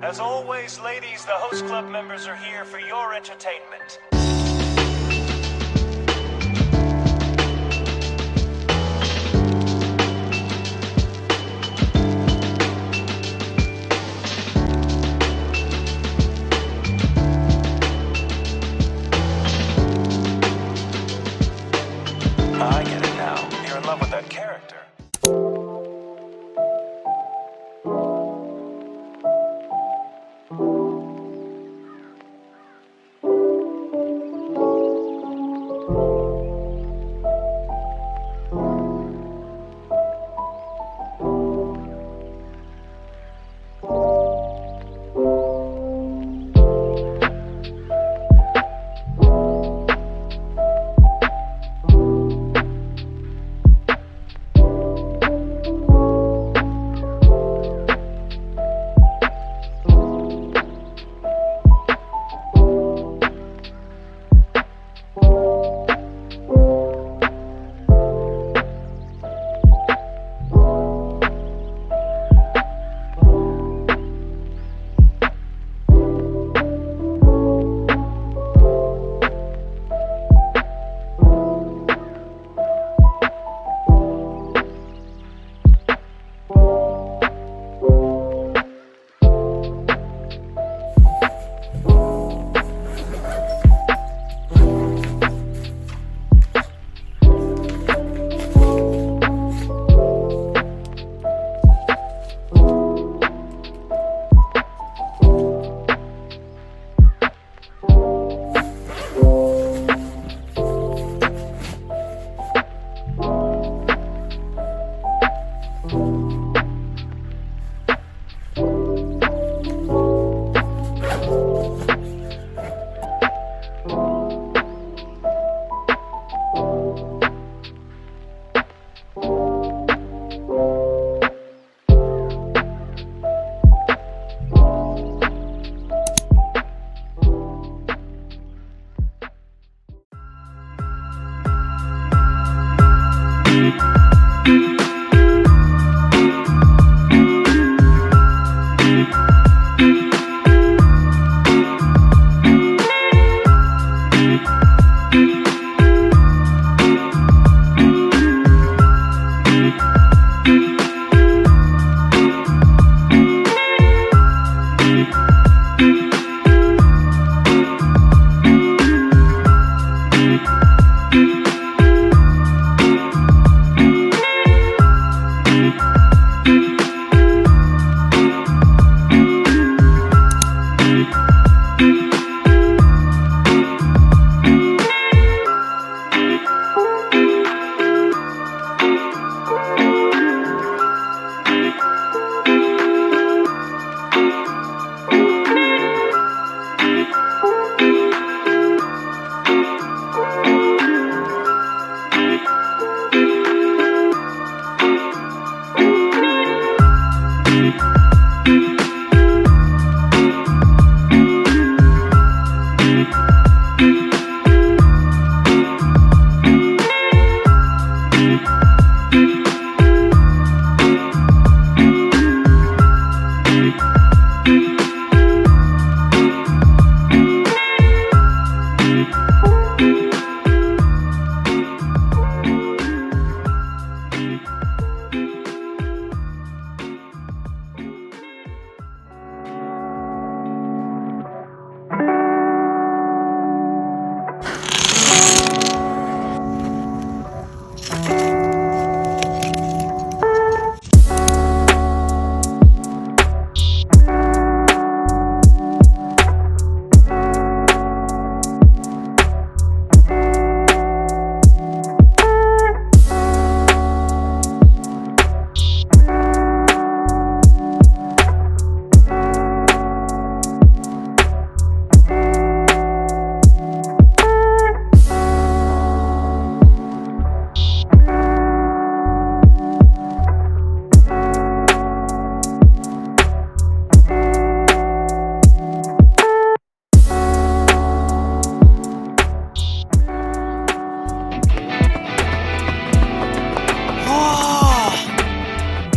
As always, ladies, the host club members are here for your entertainment. I get it now. You're in love with that character.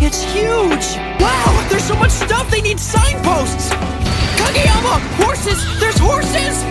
It's huge! Wow, there's so much stuff, they need signposts! Mama! Horses! There's horses!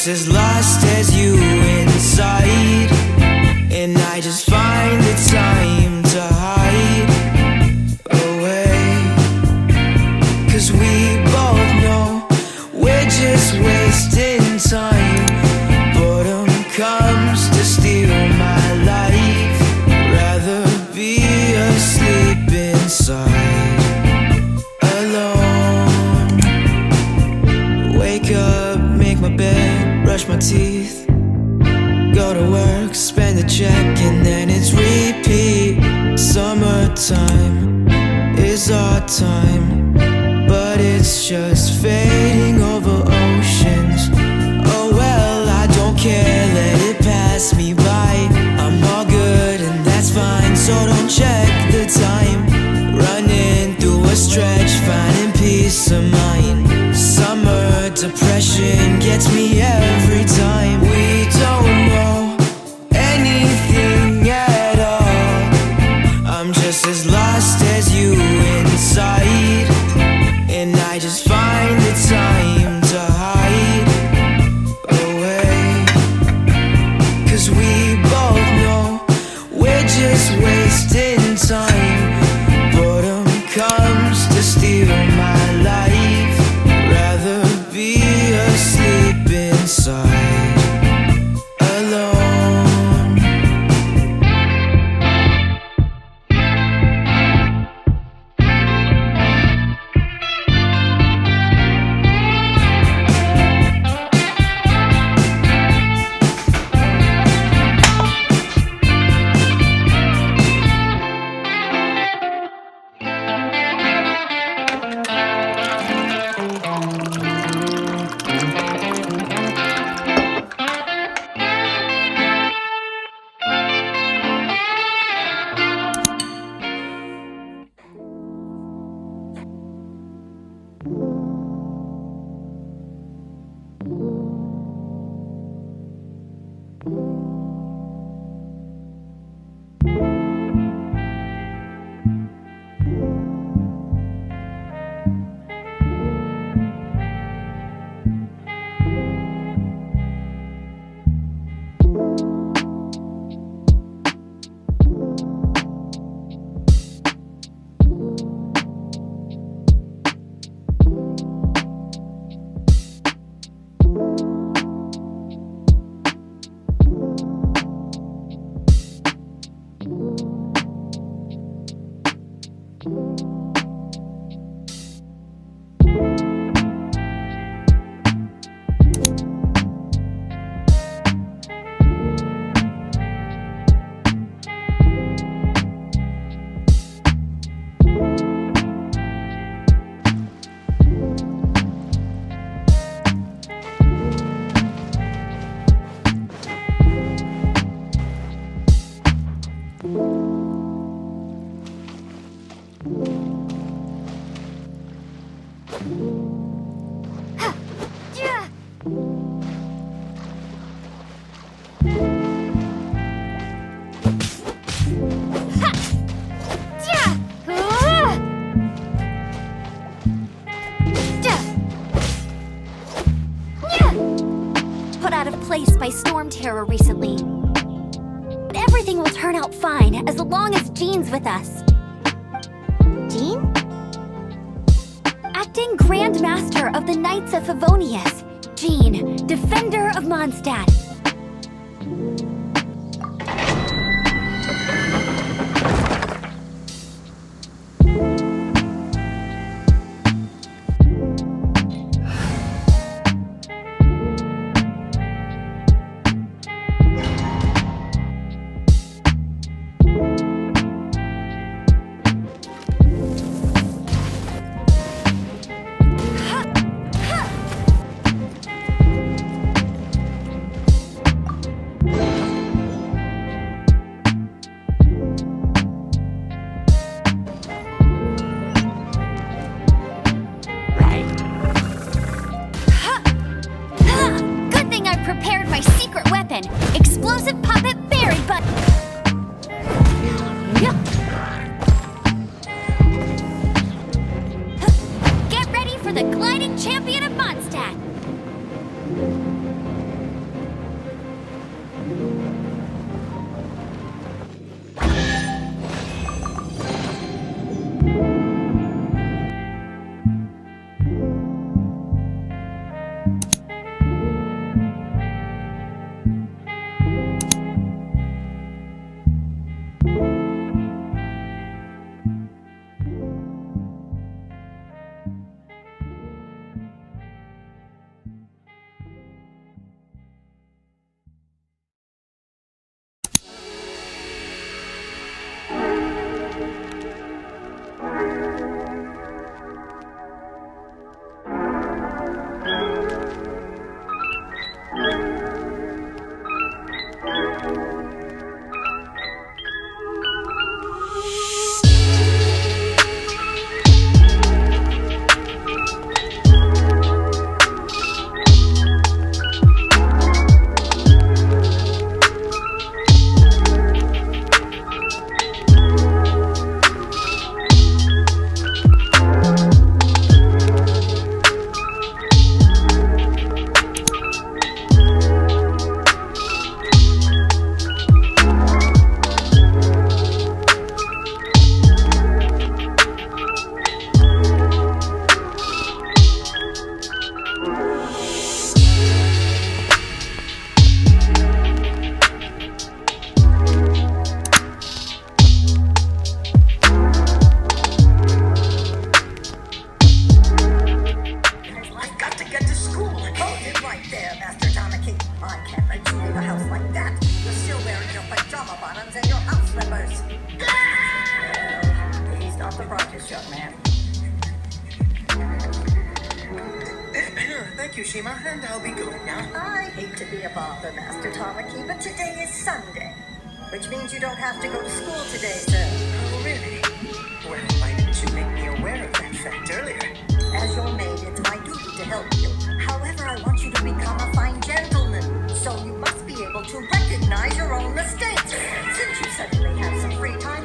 As lost as you inside, and I just find the time to hide away. 'Cause we both know we're just wasting time. Boredom comes to steal my life. Rather be asleep inside, alone. Wake up, make my bed, brush my teeth, go to work, spend a check, and then it's repeat. Summertime is our time, but it's just fading over oceans. Oh well, I don't care, let it pass me by. I'm all good and that's fine, so don't check the time. Running through a stretch, finding peace of mind. Summer depression gets me every time. We don't know anything at all. I'm just as lost as you inside, and I just find the time to hide away. 'Cause we both know we're just wasting time. Boredom comes to steal my life. Rather be asleep inside, alone. place by storm terror recently. Everything will turn out fine as long as Jean's with us. Jean? Acting Grand Master of the Knights of Favonius, Jean, Defender of Mondstadt. Explosive puppet buried, but... Get ready for the gliding champion of Mondstadt! Thank you, Shima, and I'll be going now. I hate to be a bother, Master Tamaki, but today is Sunday, which means you don't have to go to school today, sir. Oh, really? Well, why didn't you make me aware of that fact earlier? As your maid, it's my duty to help you. However, I want you to become a fine gentleman, so you must be able to recognize your own mistakes. Since you suddenly have some free time,